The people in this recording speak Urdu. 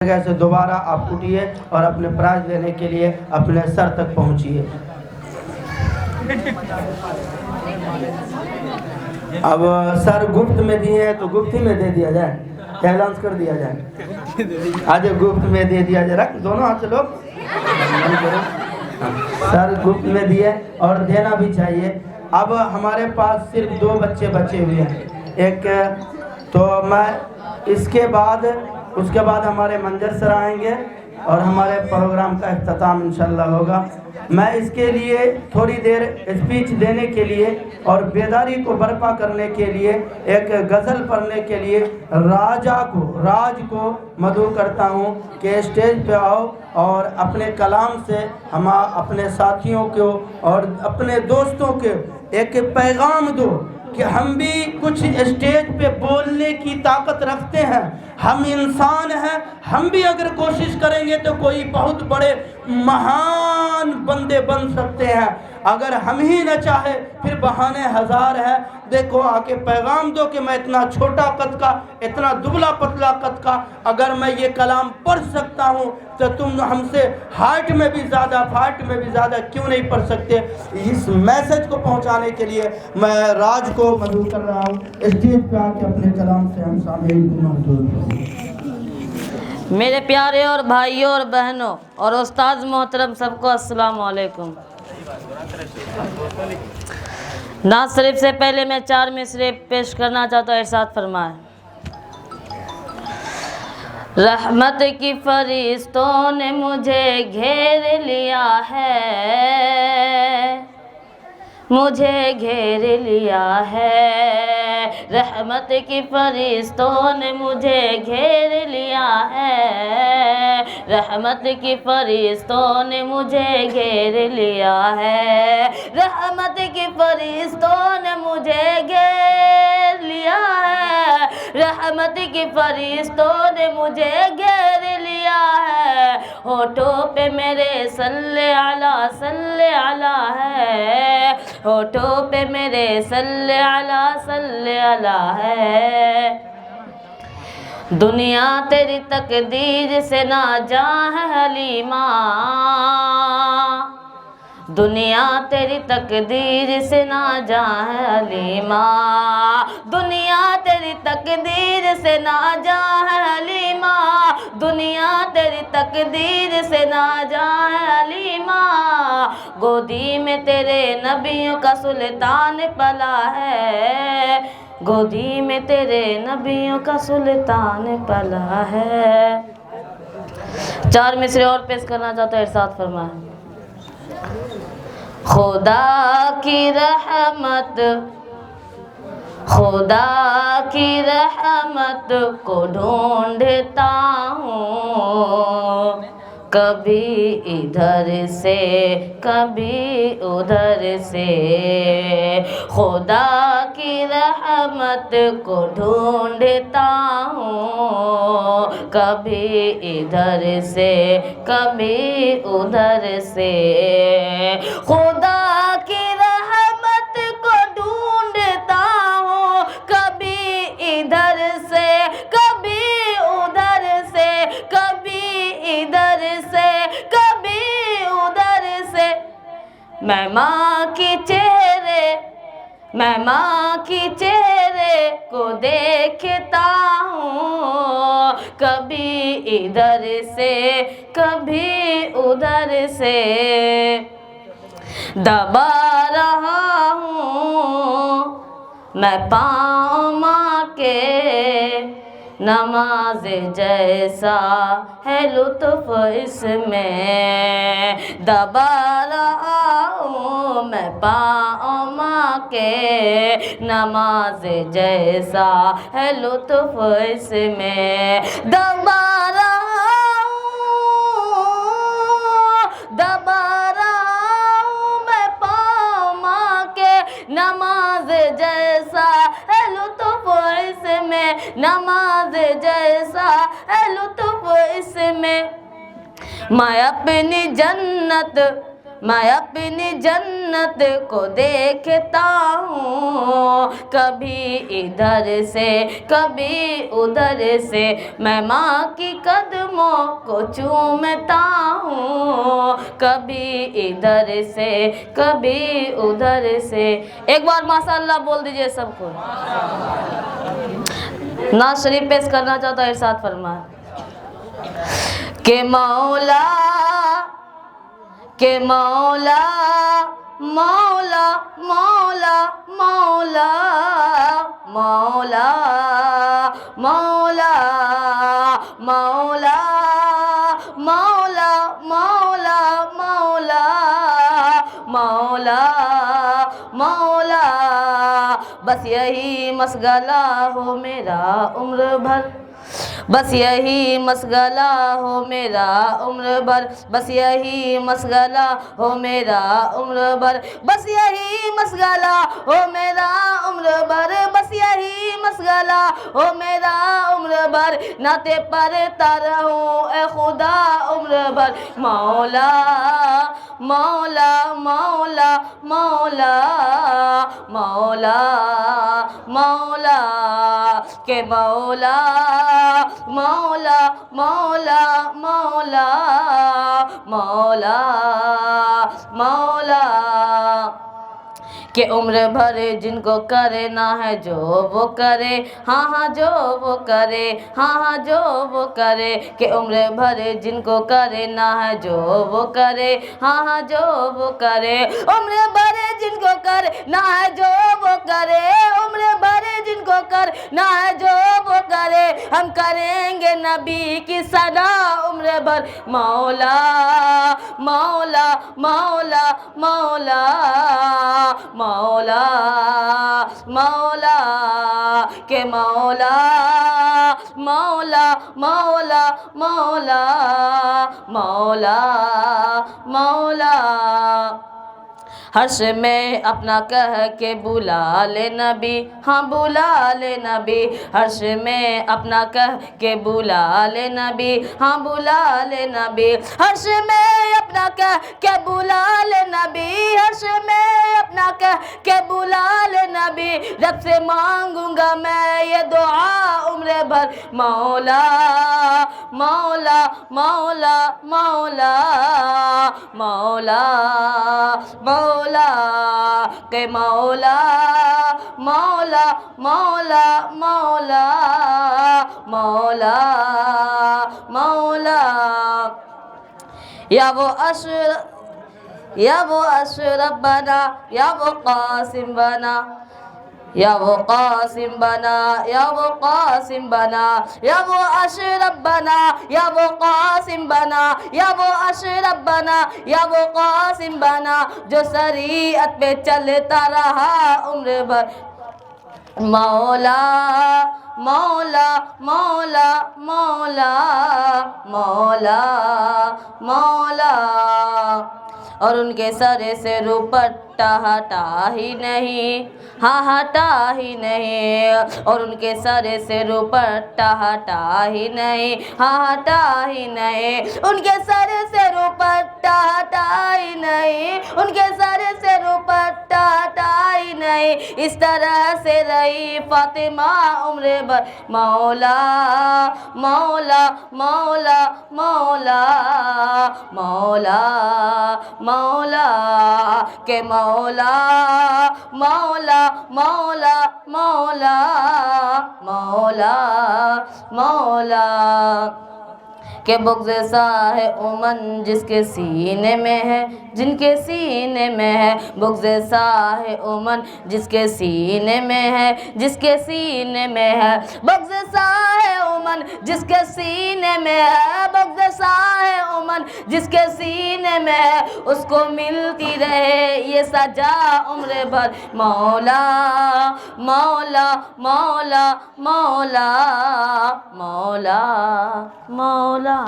جگہ سے دوبارہ آپ اٹھیے اور اپنے پرائز لینے کے لیے اپنے سر تک پہنچیے۔ اب سر گفت میں دیے ہیں تو گفت ہی میں دے دیا جائے، اعلان کر دیا جائے، آج گفت میں دے دیا جائے۔ رکھ دونوں ہاتھ سے لوگ سر گفت میں دیے اور دینا بھی چاہیے۔ اب ہمارے پاس صرف 2 بچے بچے ہوئے ہیں، ایک تو میں اس کے بعد ہمارے منظر سر آئیں گے اور ہمارے پروگرام کا اختتام انشاءاللہ ہوگا۔ میں اس کے لیے تھوڑی دیر اسپیچ دینے کے لیے اور بیداری کو برپا کرنے کے لیے ایک غزل پڑھنے کے لیے راج کو مدعو کرتا ہوں کہ اسٹیج پہ آؤ اور اپنے کلام سے ہم اپنے ساتھیوں کو اور اپنے دوستوں کے ایک پیغام دو کہ ہم بھی کچھ اسٹیج پہ بولنے کی طاقت رکھتے ہیں، ہم انسان ہیں، ہم بھی اگر کوشش کریں گے تو کوئی بہت بڑے مہان بندے بن سکتے ہیں، اگر ہم ہی نہ چاہے پھر بہانے ہزار ہیں۔ دیکھو آ کے پیغام دو کہ میں اتنا چھوٹا قد کا، اتنا دبلا پتلا قد کا، اگر میں یہ کلام پڑھ سکتا ہوں تو تم ہم سے ہائٹ میں بھی زیادہ کیوں نہیں پڑھ سکتے؟ اس میسج کو پہنچانے کے لیے میں راج کو مدعو کر رہا ہوں، اسٹیج پہ آ کے اپنے کلام سے ہم سامعین کو محظوظ۔ میرے پیارے اور بھائیوں اور بہنوں اور استاد محترم سب کو السلام علیکم۔ نعت شریف سے پہلے میں 4 مصرعے پیش کرنا چاہتا ہوں، ارشاد فرمائیں۔ رحمت کی فرشتوں نے مجھے گھیر لیا ہے، مجھے گھیر لیا ہے، رحمت کی فرشتوں نے مجھے گھیر لیا ہے، رحمت کی فرشتوں نے مجھے گھیر لیا ہے، رحمت کی فرشتوں نے مجھے گھیر لیا ہے، رحمت کی فرشتوں نے مجھے گھیر لیا ہے، ہونٹوں پہ میرے صلی علی ہے، ہونٹوں پہ میرے صلی علی ہے، دنیا تیری تقدیر سے نہ جاں ہے حلیمہ، دنیا تیری تقدیر سے نہ جاں ہے حلیمہ، دنیا تیری تقدیر سے نہ جاں ہے حلیمہ، دنیا تیری تقدیر سے نہ جاں ہے حلیمہ، گودی میں تیرے نبیوں کا سلطان پلا ہے، گودی میں تیرے نبیوں کا سلطان پلا ہے۔ 4 مصرعے اور پیش کرنا چاہتا ہوں، ارشاد فرمائیں۔ خدا کی رحمت، خدا کی رحمت کو ڈھونڈتا ہوں، کبھی ادھر سے کبھی ادھر سے، خدا کی رحمت کو ڈھونڈتا ہوں، کبھی ادھر سے کبھی ادھر سے، خدا کی رحمت کو ڈھونڈتا ہوں، کبھی ادھر سے کبھی ادھر سے، کبھی ادھر سے کبھی ادھر سے، میں ماں کی چہرے کو دیکھتا ہوں، کبھی ادھر سے کبھی ادھر سے، دبا رہا ہوں میں پاؤں ماں کے، نماز جیسا ہے لطف اس میں، دبا رہا ہوں میں پاؤں ماں کے، نماز جیسا ہے لطف اس میں، دبا رہا ہوں میں پاؤں ماں کے، نماز جیسا ہے لطف اس میں، نماز جیسا ہے لطف اس میں، میں اپنی جنت میں اپنی جنت کو دیکھتا ہوں، کبھی ادھر سے کبھی ادھر سے، میں ماں کی قدموں کو چومتا ہوں، کبھی ادھر سے کبھی ادھر سے۔ ایک بار ماشاء اللہ بول دیجئے سب کو۔ نعت شریف پیش کرنا چاہتا ہے، ارشاد فرمائے کہ مولا کہ مولا مولا مولا مولا مولا مولا مولا مولا مولا مولا مولا مولا، بس یہی مشغلہ ہو میرا عمر بھر، بس یہی مشغلہ ہو میرا عمر بھر، بس یہی مشغلہ ہو میرا عمر بھر، بس یہی مشغلہ ہو میرا عمر بھر، بس یہی مشغلہ ہو میرا عمر بھر، نعتیں پڑھتا رہوں اے خدا عمر بھر، مولا مولا مولا مولا مولا مولا کہ مولا مولا مولا مولا مولا مولا، کہ عمر بھر جن کو کرنا ہے جو وہ کرے، ہاں ہاں جو وہ کرے، ہاں ہاں جو وہ کرے، کہ عمر بھر جن کو کرنا ہے جو وہ کرے، ہاں ہاں جو وہ کرے، عمر بھر جن کو کرنا ہے جو وہ کرے، عمر بھر جن کو کرنا ہے جو وہ کرے، ہم کریں گے نبی کی صدا عمر بھر، مولا مولا مولا مولا مولا مولا کہ مولا مولا مولا مولا مولا مولا، حرش میں اپنا کہہ کے بلا لے نبی، ہاں بلا لے نبی، حرش میں اپنا کہہ کے بلا لے نبی، ہاں بلا لے نبی، حرش میں اپنا کہہ کے بلا لے نبی، حرش میں اپنا کہہ کے بلا لے نبی، رب سے مانگوں گا میں یہ دعا عمر بھر، مولا مولا مولا مولا مولا مولا کہ مولا مولا مولا مولا مولا مولا، یا وہ اشرف بنا یا وہ قاسم بنا، یا وہ قاسم بنا یا وہ قاسم بنا، یا وہ اشرف بنا یا وہ قاسم بنا، یا وہ اشرف بنا یا وہ قاسم بنا، جو شریعت پہ چلتا رہا عمر بھر، مولا مولا مولا مولا مولا مولا، اور ان کے سر سے روپٹہ ہٹا ہی نہیں، ہاں ہٹا ہی نہیں، اور ان کے سر سے روپٹہ ہٹا ہی نہیں، ہاں ہٹا ہی نہیں، ان کے سر سے روپٹہ ہٹا ہی نہیں، ان کے سر سے روپٹہ ہٹا ہی نہیں، اس طرح سے رہی فاطمہ عمر بھر، مولا مولا مولا مولا مولا مولا کہ مولا مولا مولا مولا مولا مولا، کہ بغض شاہ امن جس کے سینے میں ہے، جن کے سینے میں ہے، بغض شاہ امن جس کے سینے میں ہے، جس کے سینے میں ہے، بغض شاہ امن جس کے سینے میں ہے، بغض شاہ امن جس کے سینے میں ہے، اس کو ملتی رہے یہ سجا عمر بھر، مولا مولا مولا مولا مولا مولا۔